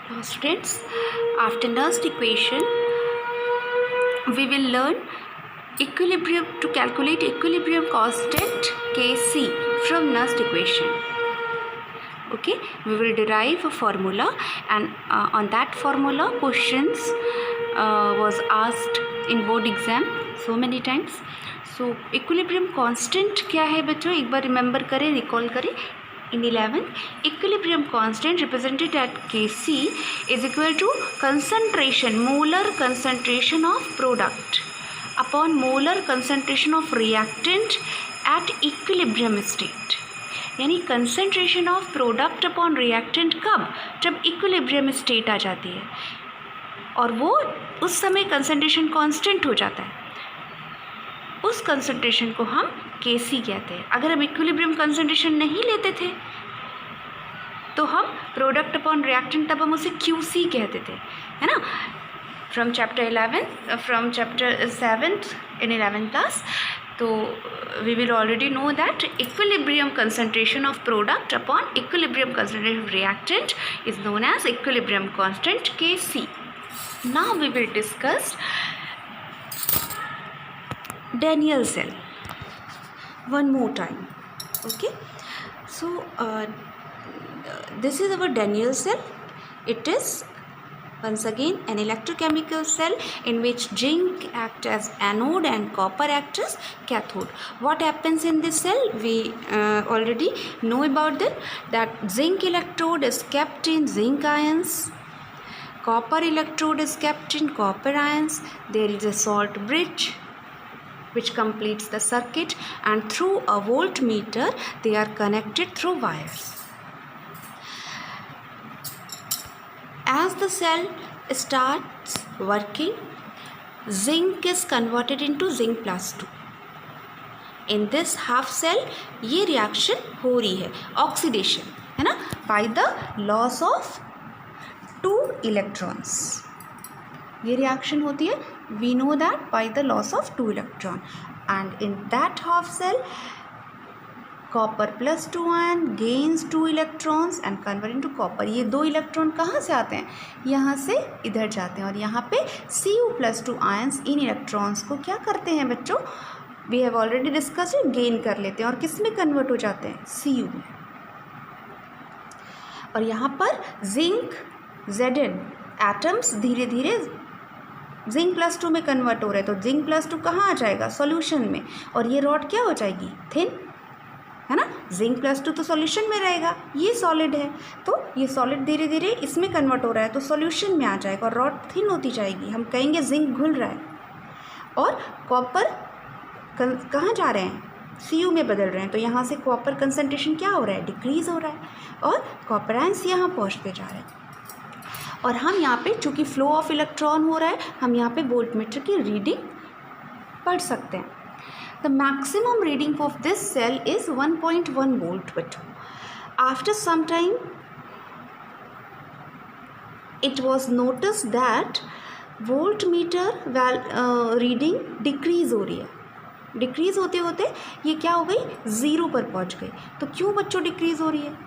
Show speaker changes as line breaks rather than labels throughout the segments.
Now students, after Nernst equation, we will learn equilibrium to calculate equilibrium constant Kc from Nernst equation. Okay, we will derive a formula, and on that formula questions was asked in board exam so many times. So equilibrium constant क्या है बच्चों, एक बार remember करें, recall करें. In 11th, equilibrium constant represented at Kc is equal to concentration, molar concentration of product upon molar concentration of reactant at equilibrium state. यानी concentration of product upon reactant कब, जब equilibrium state आ जाती है, और वो उस समय concentration constant हो जाता है. उस कंसंट्रेशन को हम Kc कहते हैं. अगर हम इक्विलिब्रियम कंसंट्रेशन नहीं लेते थे तो हम प्रोडक्ट अपॉन रिएक्टेंट, तब हम उसे Qc कहते थे, है ना. From chapter 7 in 11th class. तो we will already know that equilibrium concentration of product upon equilibrium concentration of reactant is known as equilibrium constant Kc. Now we will discuss Daniell cell one more time. Okay, so this is our Daniell cell. It is once again an electrochemical cell in which zinc acts as anode and copper acts as cathode. What happens in this cell? We already know about that zinc electrode is kept in zinc ions, copper electrode is kept in copper ions. There is a salt bridge which completes the circuit, and through a voltmeter they are connected through wires. As the cell starts working, zinc is converted into zinc plus 2. In this half cell ये reaction हो रही है, oxidation, है ना, by the loss of 2 electrons. ये reaction होती है, we know that by the loss of 2 electron, and in that half cell copper plus 2 ion gains 2 electrons and convert into copper. ये 2 इलेक्ट्रॉन कहाँ से आते हैं, यहाँ से इधर जाते हैं, और यहाँ पे Cu plus 2 ions इन इलेक्ट्रॉन्स को क्या करते हैं बच्चों, we have already discussed, gain कर लेते हैं और किस में कन्वर्ट हो जाते हैं, Cu में. और यहाँ पर जिंक Zn एटम्स धीरे धीरे जिंक प्लस 2 में कन्वर्ट हो रहे हैं, तो जिंक प्लस 2 कहाँ आ जाएगा, सॉल्यूशन में, और ये रॉड क्या हो जाएगी, थिन, है ना. जिंक प्लस 2 तो सॉल्यूशन में रहेगा, ये सॉलिड है, तो ये सॉलिड धीरे धीरे इसमें कन्वर्ट हो रहा है तो सॉल्यूशन में आ जाएगा और रॉड थिन होती जाएगी. हम कहेंगे जिंक घुल रहा है, और कॉपर कहाँ जा रहे हैं, Cu में बदल रहे हैं, तो यहाँ से कॉपर कंसनट्रेशन क्या हो रहा है, डिक्रीज हो रहा है, और कॉपर आयंस यहाँ पहुँचते जा रहे हैं. और हम यहाँ पे चूँकि फ्लो ऑफ इलेक्ट्रॉन हो रहा है, हम यहाँ पे वोल्टमीटर की रीडिंग पढ़ सकते हैं. The maximum reading of this cell is 1.1 volt. But after some time it was notice that voltmeter reading decrease हो रही है. डिक्रीज होते होते ये क्या हो गई, ज़ीरो पर पहुँच गई. तो क्यों बच्चों डिक्रीज़ हो रही है,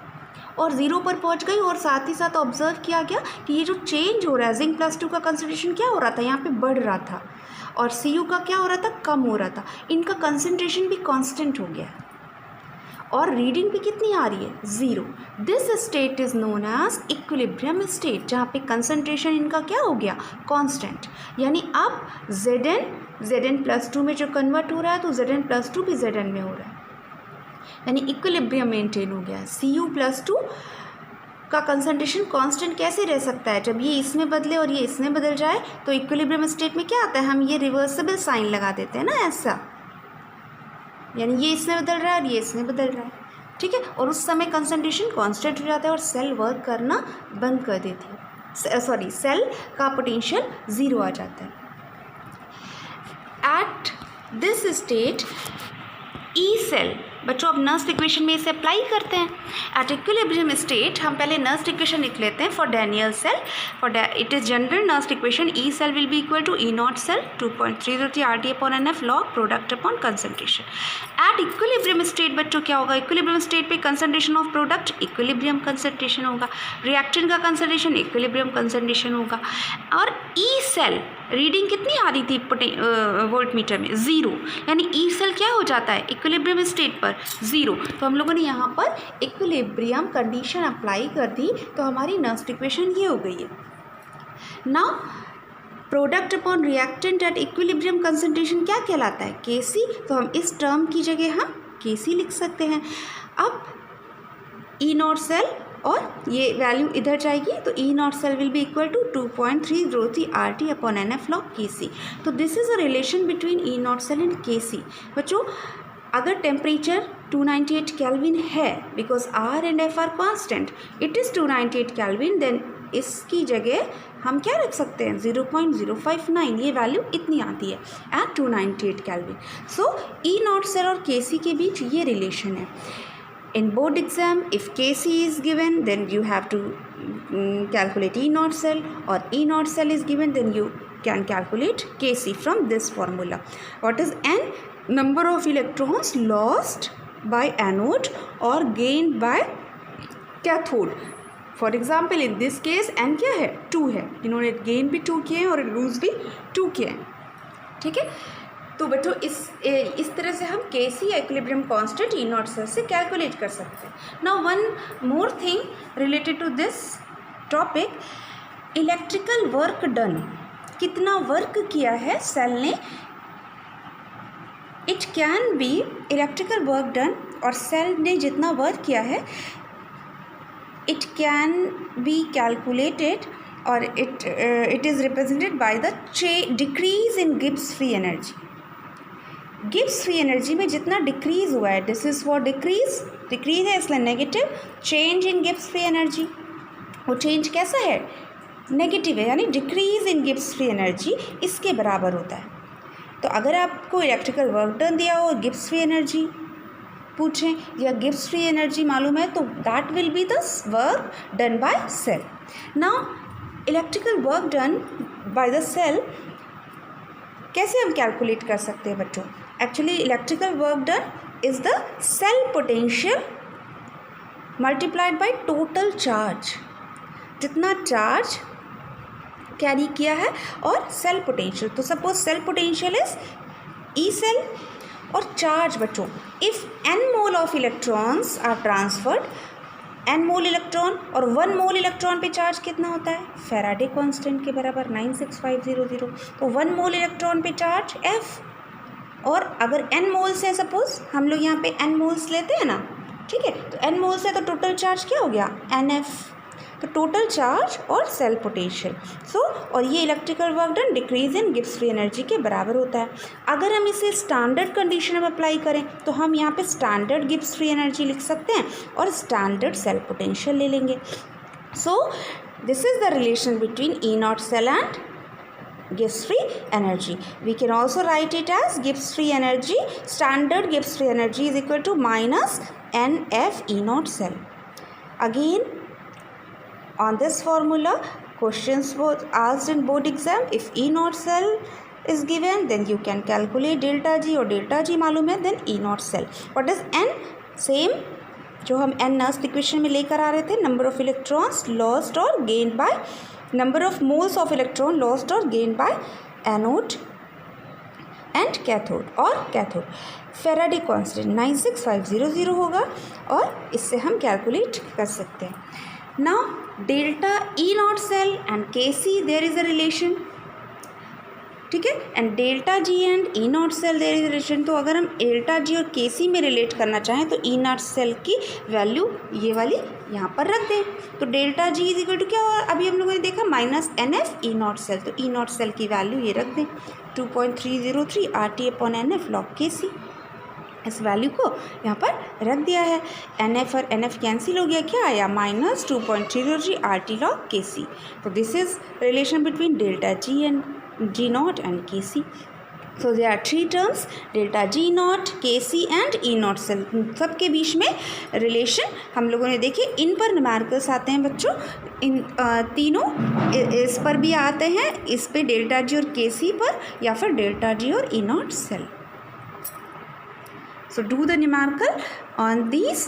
और ज़ीरो पर पहुंच गई, और साथ ही साथ ऑब्जर्व किया गया कि ये जो चेंज हो रहा है, जिंक प्लस 2 का कंसंट्रेशन क्या हो रहा था, यहाँ पे बढ़ रहा था, और Cu का क्या हो रहा था, कम हो रहा था. इनका कंसंट्रेशन भी कांस्टेंट हो गया, और रीडिंग भी कितनी आ रही है, zero. This state is known as equilibrium state, जहाँ पे कंसंट्रेशन इनका क्या हो गया, कांस्टेंट. यानी अब Zn प्लस 2 में जो कन्वर्ट हो रहा है, तो Zn प्लस 2 भी Zn में हो रहा है, यानी इक्विलिब्रियम मेंटेन हो गया. Cu प्लस 2 का कंसंट्रेशन कांस्टेंट कैसे रह सकता है, जब ये इसमें बदले और ये इसमें बदल जाए, तो इक्विलिब्रियम स्टेट में क्या आता है, हम ये रिवर्सिबल साइन लगा देते हैं ना, ऐसा, यानी ये इसमें बदल रहा है और ये इसमें बदल रहा है, ठीक है, और उस समय कंसंट्रेशन कांस्टेंट हो जाता है और सेल वर्क करना बंद कर देती है, सेल का पोटेंशियल ज़ीरो आ जाता है. At this state E cell बच्चों अब नर्स्ट इक्वेशन में इसे अप्लाई करते हैं। एट इक्विलिब्रियम स्टेट हम पहले नर्स्ट इक्वेशन लिख लेते हैं for Daniell cell. For it is general Nernst equation E cell will be equal to E naught cell 2.303 RT upon NF log product upon concentration. At equilibrium state बच्चों क्या होगा, equilibrium state पे concentration of product equilibrium concentration होगा, reactant का concentration equilibrium concentration होगा। और E cell reading कितनी आ रही थी वोल्ट मीटर में, 0, यानी ई सेल क्या हो जाता है इक्विलिब्रियम स्टेट पर 0। तो हम लोगों ने यहाँ पर इक्विलिब्रियम कंडीशन अप्लाई कर दी, तो हमारी नर्स्ट इक्वेशन ये हो गई है। Now product upon reactant at equilibrium concentration क्या कहलाता है, Kc। तो हम इस टर्म की जगह हम Kc लिख सकते हैं। अब ई नॉट सेल और ये वैल्यू इधर जाएगी, तो E naught cell will be equal to 2.303 RT upon NF log Kc। तो this is a relation between E naught cell and Kc। बच्चों अगर टेम्परेचर 298 केल्विन है, because R and F are constant, it is 298 kelvin, then इसकी जगह हम क्या रख सकते हैं 0.059, ये वैल्यू इतनी आती है at 298 kelvin. So E naught cell और Kc के बीच ये रिलेशन है। In board exam, if Kc is given, then you have to calculate E naught cell, or E naught cell is given, then you can calculate Kc from this formula. What is N? Number of electrons lost by anode or gained by cathode. For example, in this case N क्या है 2 है, इन्होंने gain भी 2 किए हैं और loose भी 2 किए हैं, ठीक है। तो बच्चों इस तरह से हम Kc equilibrium constant E naught cell से कैलकुलेट कर सकते हैं। Now one more thing related to this topic, electrical work done, कितना वर्क किया है सेल ने। It can be electrical work done, और सेल ने जितना वर्क किया है इट कैन बी कैलकुलेटेड, और it is represented by the decrease in Gibbs free energy. Gibbs free energy में जितना डिक्रीज़ हुआ है, दिस इज़ फॉर डिक्रीज है इसलिए negative. Change in Gibbs free energy, वो चेंज कैसा है नेगेटिव है, यानी decrease in Gibbs free energy इसके बराबर होता है। तो अगर आपको इलेक्ट्रिकल वर्क डन दिया हो, गिब्स फ्री एनर्जी पूछें या गिब्स फ्री एनर्जी मालूम है, तो that will be the work done by cell. Now electrical work done by the cell कैसे हम कैलकुलेट कर सकते हैं बच्चों। Actually electrical work done is the cell potential multiplied by total charge, जितना चार्ज कैरी किया है और सेल पोटेंशियल। तो suppose cell potential is E cell, और चार्ज बच्चों if n mole of electrons are transferred, n mole electron और 1 मोल electron पे charge कितना होता है, फैराडे कांस्टेंट के बराबर 96500। तो 1 मोल इलेक्ट्रॉन पे चार्ज F, और अगर n मोल्स है, सपोज हम लोग यहाँ पे n मोल्स लेते हैं ना, ठीक है, तो n मोल्स है तो टोटल चार्ज क्या हो गया NF। तो टोटल चार्ज और सेल पोटेंशियल। सो और ये electrical work done decrease in Gibbs free energy के बराबर होता है। अगर हम इसे स्टैंडर्ड कंडीशन में अप्लाई करें तो हम यहाँ पे स्टैंडर्ड गिब्स फ्री एनर्जी लिख सकते हैं और स्टैंडर्ड सेल पोटेंशियल ले लेंगे। So this is the relation between E naught cell and Gibbs free energy. We can also write it as Gibbs free energy, standard Gibbs free energy is equal to minus NF E naught cell. Again, on this formula, questions were asked in board exam. If E naught cell is given, then you can calculate delta G, और delta G मालूम है, then E naught cell. What is N? Same जो हम N Nernst equation में लेकर आ रहे थे, number of electrons lost और gained by number of moles of electron lost or gained by anode and cathode और cathode। Faraday constant 96500 होगा, और इससे हम कैलकुलेट कर सकते हैं। Now delta E naught cell and Kc there is a relation, ठीक है, and delta G and E naught cell there is relation. तो अगर हम डेल्टा जी और Kc में रिलेट करना चाहें तो ई नॉट सेल की वैल्यू ये वाली यहाँ पर रख दें। तो delta G is equal to क्या हुआ, अभी हम लोगों ने देखा minus NF E naught cell. तो ई नॉट सेल की वैल्यू ये रख दें 2.303 RT upon NF log Kc। इस वैल्यू को यहाँ पर रख दिया है। NF और NF कैंसिल हो गया, क्या आया माइनस 2.303 RT लॉग Kc। तो this is relation between delta G and G naught and Kc। So they are three terms, delta G naught, K C and E naught cell. सबके बीच में relation हम लोगों ने देखे। इन पर न्यूमेरिकल्स आते हैं बच्चों, इन तीनों इस पर भी आते हैं, इस पे डेल्टा जी और के सी पर, या फिर डेल्टा जी और E naught cell. So do the numerical on these